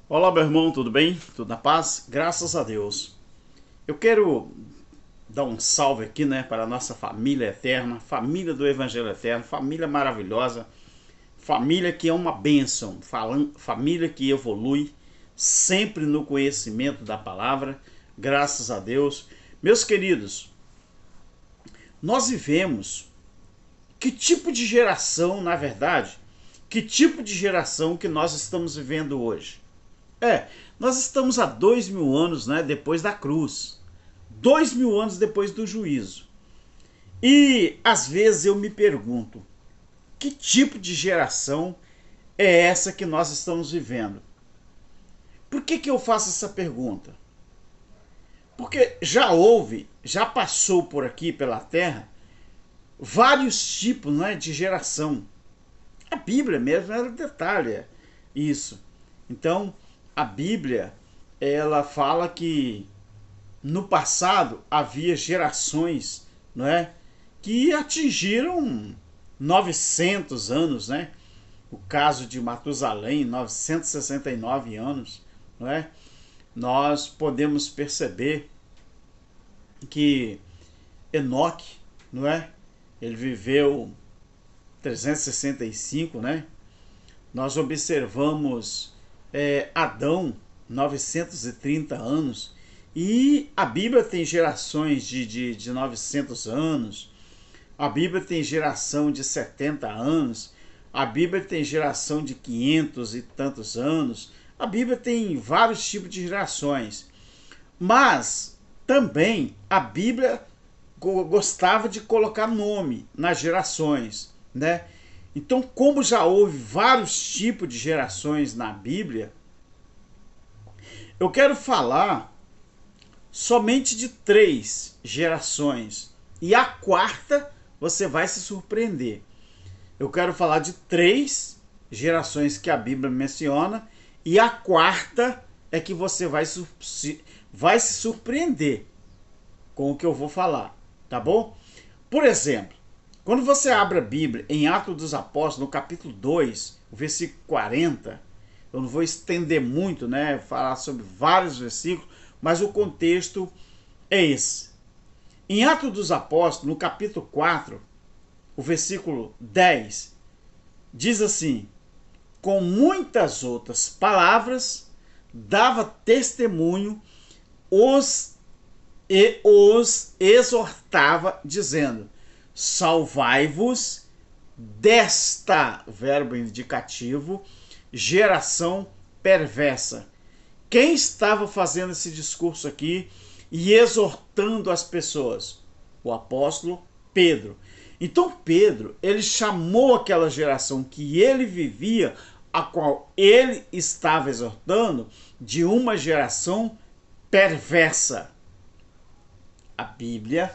Olá, meu irmão, tudo bem? Tudo na paz? Graças a Deus. Eu quero dar um salve aqui, para a nossa família eterna, família do Evangelho Eterno, família maravilhosa, família que é uma bênção, família que evolui sempre no conhecimento da palavra, graças a Deus. Meus queridos, nós vivemos que tipo de geração, na verdade, que tipo de geração que nós estamos vivendo hoje? Nós estamos há 2000 anos, depois da cruz. 2000 anos depois do juízo. E às vezes eu me pergunto, que tipo de geração é essa que nós estamos vivendo? Por que eu faço essa pergunta? Porque já passou por aqui pela Terra, vários tipos, de geração. A Bíblia mesmo, ela detalha isso. Então, a Bíblia, ela fala que no passado havia gerações, não é, que atingiram 900 anos, né? O caso de Matusalém, 969 anos, não é? Nós podemos perceber que Enoque, não é? Ele viveu 365, né? Nós observamos Adão, 930 anos, e a Bíblia tem gerações de 900 anos, a Bíblia tem geração de 70 anos, a Bíblia tem geração de 500 e tantos anos, a Bíblia tem vários tipos de gerações, mas também a Bíblia gostava de colocar nome nas gerações, né? Então, como já houve vários tipos de gerações na Bíblia, eu quero falar somente de 3 gerações. E a quarta você vai se surpreender. Eu quero falar de 3 gerações que a Bíblia menciona, e a quarta é que você vai se surpreender com o que eu vou falar, tá bom? Por exemplo, quando você abre a Bíblia em Atos dos Apóstolos, no capítulo 2, o versículo 40, eu não vou estender muito, falar sobre vários versículos, mas o contexto é esse. Em Atos dos Apóstolos, no capítulo 4, o versículo 10, diz assim: com muitas outras palavras, dava testemunho os exortava, dizendo: salvai-vos desta, verbo indicativo, geração perversa. Quem estava fazendo esse discurso aqui e exortando as pessoas? O apóstolo Pedro. Então Pedro, ele chamou aquela geração que ele vivia, a qual ele estava exortando, de uma geração perversa. A Bíblia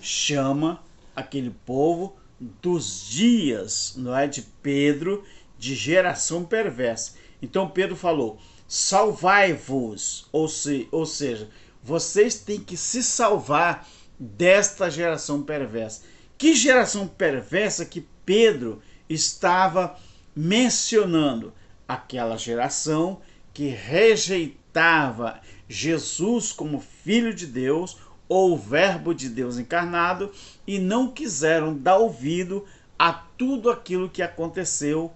chama aquele povo dos dias, não é, de Pedro, de geração perversa. Então Pedro falou: salvai-vos, ou seja, vocês têm que se salvar desta geração perversa. Que geração perversa que Pedro estava mencionando? Aquela geração que rejeitava Jesus como Filho de Deus, ou o Verbo de Deus encarnado, e não quiseram dar ouvido a tudo aquilo que aconteceu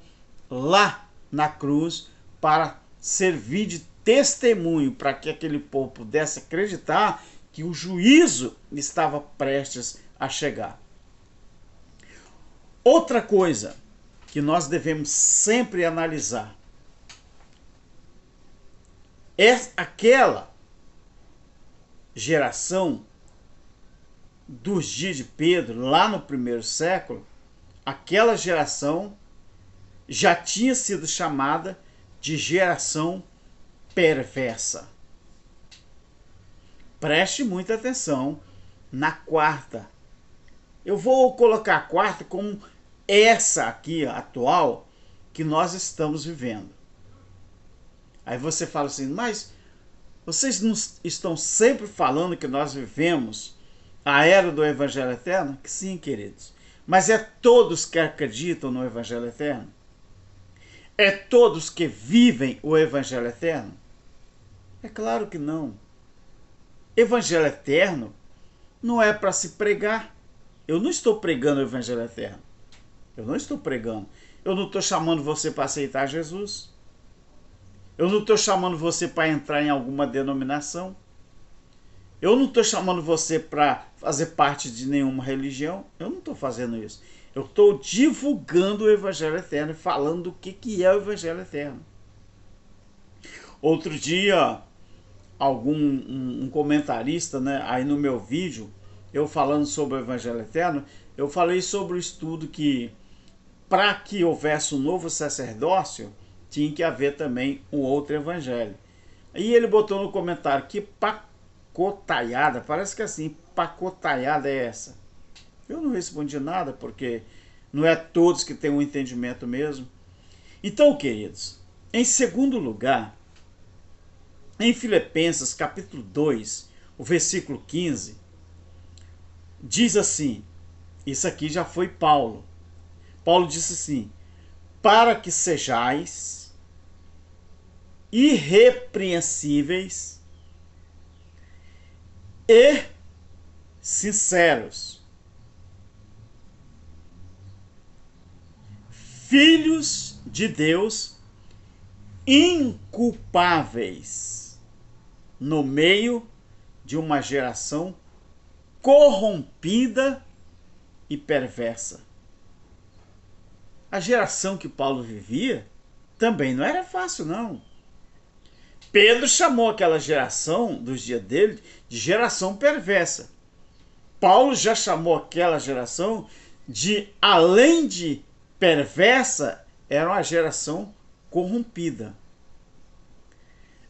lá na cruz, para servir de testemunho para que aquele povo pudesse acreditar que o juízo estava prestes a chegar. Outra coisa que nós devemos sempre analisar é aquela geração dos dias de Pedro, lá no primeiro século, aquela geração já tinha sido chamada de geração perversa. Preste muita atenção na quarta. Eu vou colocar a quarta como essa aqui, atual, que nós estamos vivendo. Aí você fala assim, mas vocês não estão sempre falando que nós vivemos a era do Evangelho Eterno? Que sim, queridos. Mas é todos que acreditam no Evangelho Eterno? É todos que vivem o Evangelho eterno? É claro que não. Evangelho eterno não é para se pregar. Eu não estou pregando o Evangelho eterno. Eu não estou pregando. Eu não estou chamando você para aceitar Jesus. Eu não estou chamando você para entrar em alguma denominação. Eu não estou chamando você para fazer parte de nenhuma religião. Eu não estou fazendo isso. Eu estou divulgando o Evangelho eterno e falando do que é o Evangelho eterno. Outro dia, um comentarista, né, aí no meu vídeo, eu falando sobre o Evangelho eterno, eu falei sobre o estudo que, para que houvesse um novo sacerdócio, tinha que haver também um outro evangelho. E ele botou no comentário: que pacotaiada, parece que assim, pacotaiada é essa? Eu não respondi nada, porque não é todos que têm um entendimento mesmo. Então, queridos, em segundo lugar, em Filipenses capítulo 2, o versículo 15, diz assim, isso aqui já foi Paulo. Paulo disse assim: para que sejais irrepreensíveis e sinceros, filhos de Deus, inculpáveis no meio de uma geração corrompida e perversa. A geração que Paulo vivia também não era fácil, não. Pedro chamou aquela geração dos dias dele de geração perversa. Paulo já chamou aquela geração de, além de perversa, era uma geração corrompida.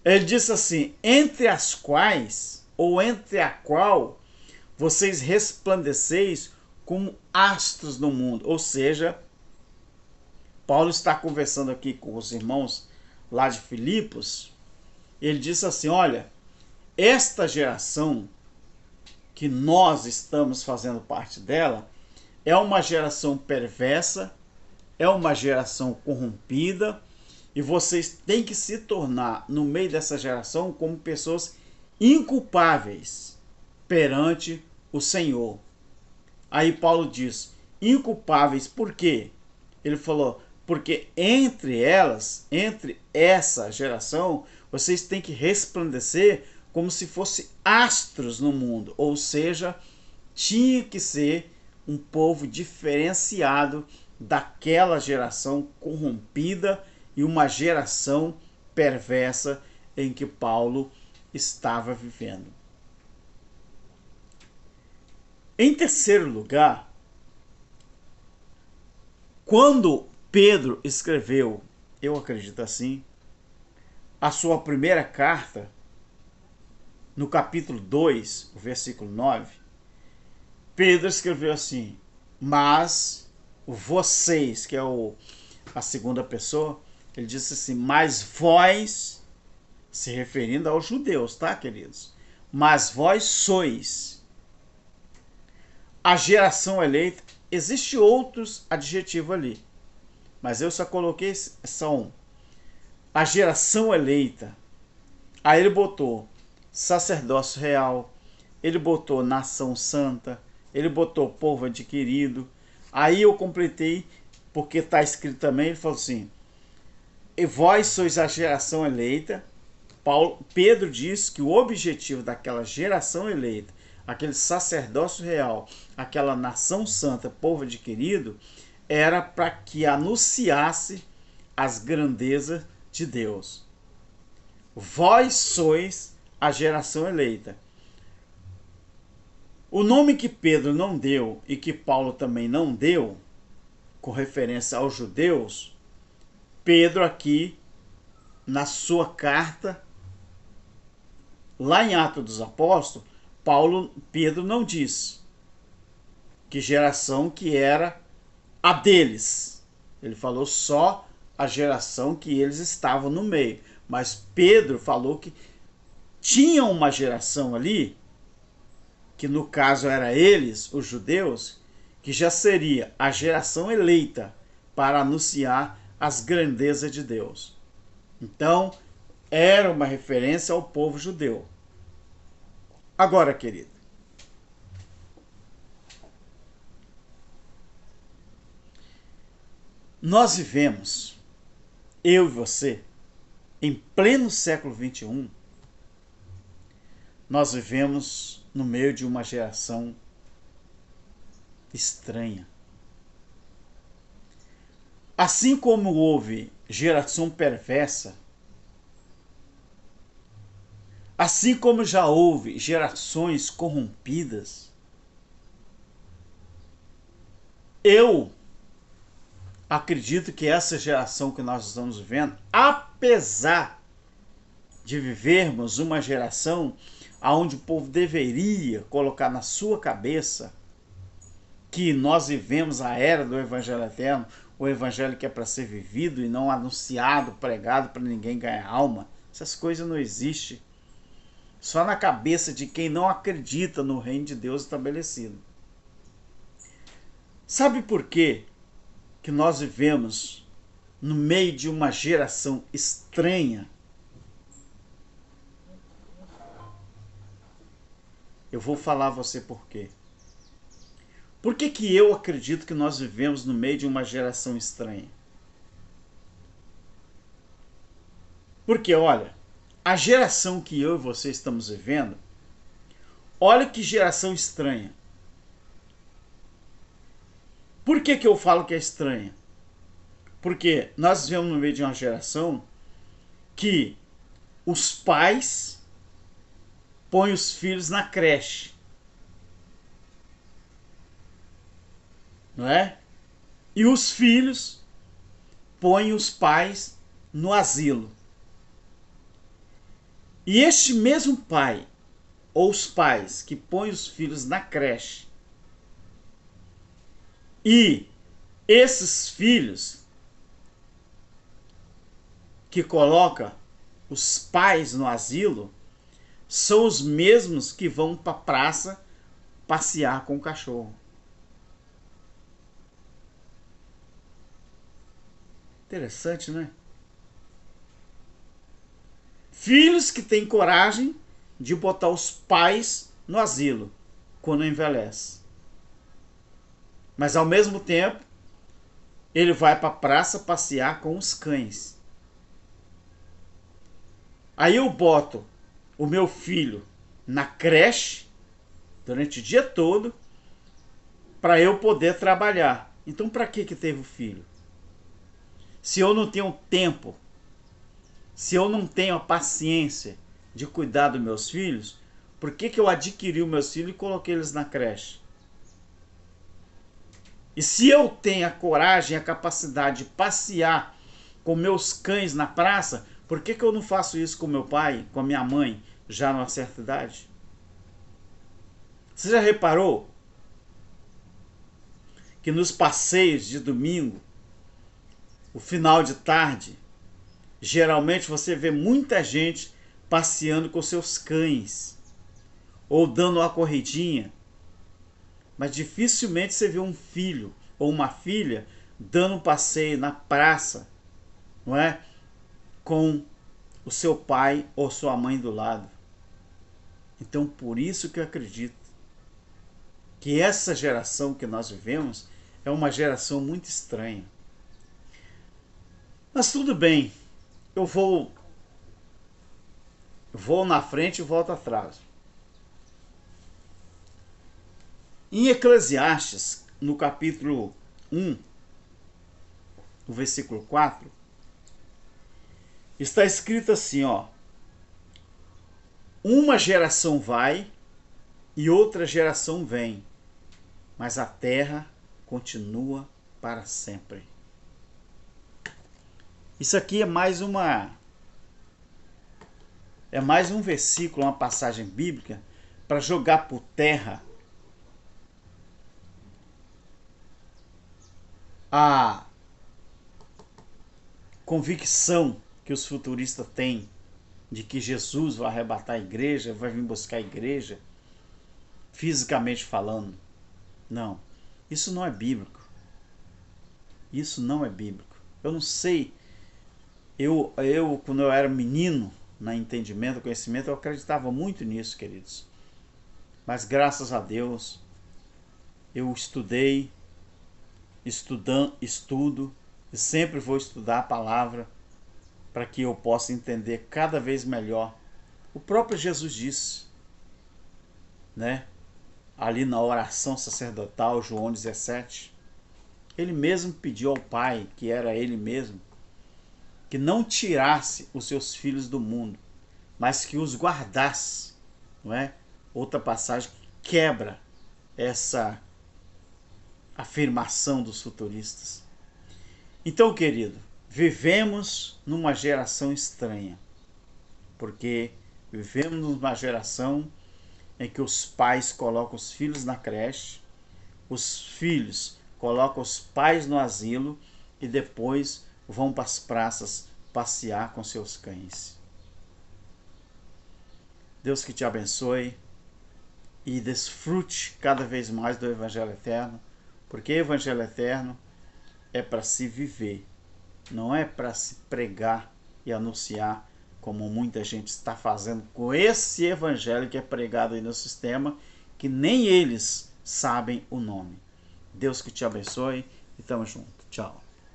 Ele disse assim: entre as quais, ou entre a qual, vocês resplandeceis como astros no mundo. Ou seja, Paulo está conversando aqui com os irmãos lá de Filipos. Ele disse assim: olha, esta geração que nós estamos fazendo parte dela é uma geração perversa, é uma geração corrompida, e vocês têm que se tornar, no meio dessa geração, como pessoas inculpáveis perante o Senhor. Aí Paulo diz: inculpáveis por quê? Ele falou: porque entre elas, entre essa geração, vocês têm que resplandecer como se fossem astros no mundo. Ou seja, tinha que ser um povo diferenciado daquela geração corrompida e uma geração perversa em que Paulo estava vivendo. Em terceiro lugar, quando Pedro escreveu, eu acredito assim, a sua primeira carta, no capítulo 2, o versículo 9, Pedro escreveu assim: mas vocês, que é a segunda pessoa, ele disse assim: mas vós, se referindo aos judeus, tá, queridos? Mas vós sois a geração eleita. Existe outros adjetivos ali, mas eu só coloquei só um. A geração eleita. Aí ele botou sacerdócio real, ele botou nação santa, ele botou povo adquirido. Aí eu completei, porque está escrito também, ele falou assim: e vós sois a geração eleita. Pedro diz que o objetivo daquela geração eleita, aquele sacerdócio real, aquela nação santa, povo adquirido, era para que anunciasse as grandezas de Deus. Vós sois a geração eleita. O nome que Pedro não deu e que Paulo também não deu, com referência aos judeus, Pedro aqui, na sua carta, lá em Atos dos Apóstolos, Pedro não disse que geração que era a deles. Ele falou só a geração que eles estavam no meio. Mas Pedro falou que tinha uma geração ali, que no caso era eles, os judeus, que já seria a geração eleita para anunciar as grandezas de Deus. Então, era uma referência ao povo judeu. Agora, querido, nós vivemos, eu e você, em pleno século XXI, nós vivemos no meio de uma geração estranha. Assim como houve geração perversa, assim como já houve gerações corrompidas, eu acredito que essa geração que nós estamos vivendo, apesar de vivermos uma geração onde o povo deveria colocar na sua cabeça que nós vivemos a era do Evangelho Eterno, o Evangelho que é para ser vivido e não anunciado, pregado para ninguém ganhar alma. Essas coisas não existem. Só na cabeça de quem não acredita no reino de Deus estabelecido. Sabe por quê que nós vivemos no meio de uma geração estranha? Eu vou falar a você por quê. Por que que eu acredito que nós vivemos no meio de uma geração estranha? Porque, olha, a geração que eu e você estamos vivendo, olha que geração estranha. Por que que eu falo que é estranha? Porque nós vivemos no meio de uma geração que os pais põem os filhos na creche. Não é? E os filhos põem os pais no asilo. E este mesmo pai, ou os pais que põem os filhos na creche, e esses filhos que colocam os pais no asilo, são os mesmos que vão para a praça passear com o cachorro. Interessante, né? Filhos que têm coragem de botar os pais no asilo quando envelhece. Mas ao mesmo tempo, ele vai para a praça passear com os cães. Aí eu boto o meu filho na creche durante o dia todo para eu poder trabalhar. Então para que teve o filho? Se eu não tenho tempo, se eu não tenho a paciência de cuidar dos meus filhos, por que que eu adquiri os meus filhos e coloquei eles na creche? E se eu tenho a coragem e a capacidade de passear com meus cães na praça, por que que eu não faço isso com meu pai, com a minha mãe, já numa certa idade? Você já reparou que nos passeios de domingo, o final de tarde, geralmente você vê muita gente passeando com seus cães ou dando uma corridinha, mas dificilmente você vê um filho ou uma filha dando um passeio na praça, não é? Com o seu pai ou sua mãe do lado. Então, por isso que eu acredito que essa geração que nós vivemos é uma geração muito estranha. Mas tudo bem, eu vou na frente e volto atrás. Em Eclesiastes, no capítulo 1, no versículo 4, está escrito assim, ó: uma geração vai e outra geração vem, mas a terra continua para sempre. Isso aqui é mais um versículo, uma passagem bíblica para jogar por terra a convicção que os futuristas têm de que Jesus vai arrebatar a igreja, vai vir buscar a igreja, fisicamente falando. Não, isso não é bíblico. Isso não é bíblico. Eu não sei. Quando eu era menino, na entendimento, conhecimento, eu acreditava muito nisso, queridos. Mas graças a Deus, eu estudei, estudo e sempre vou estudar a palavra para que eu possa entender cada vez melhor. O próprio Jesus disse, né? Ali na oração sacerdotal, João 17, ele mesmo pediu ao Pai, que era ele mesmo, que não tirasse os seus filhos do mundo, mas que os guardasse, não é? Outra passagem que quebra essa afirmação dos futuristas. Então, querido, vivemos numa geração estranha, porque vivemos numa geração em que os pais colocam os filhos na creche, os filhos colocam os pais no asilo e depois vão para as praças passear com seus cães. Deus que te abençoe e desfrute cada vez mais do Evangelho Eterno, porque o Evangelho Eterno é para se viver, não é para se pregar e anunciar, como muita gente está fazendo com esse evangelho que é pregado aí no sistema, que nem eles sabem o nome. Deus que te abençoe e tamo junto. Tchau.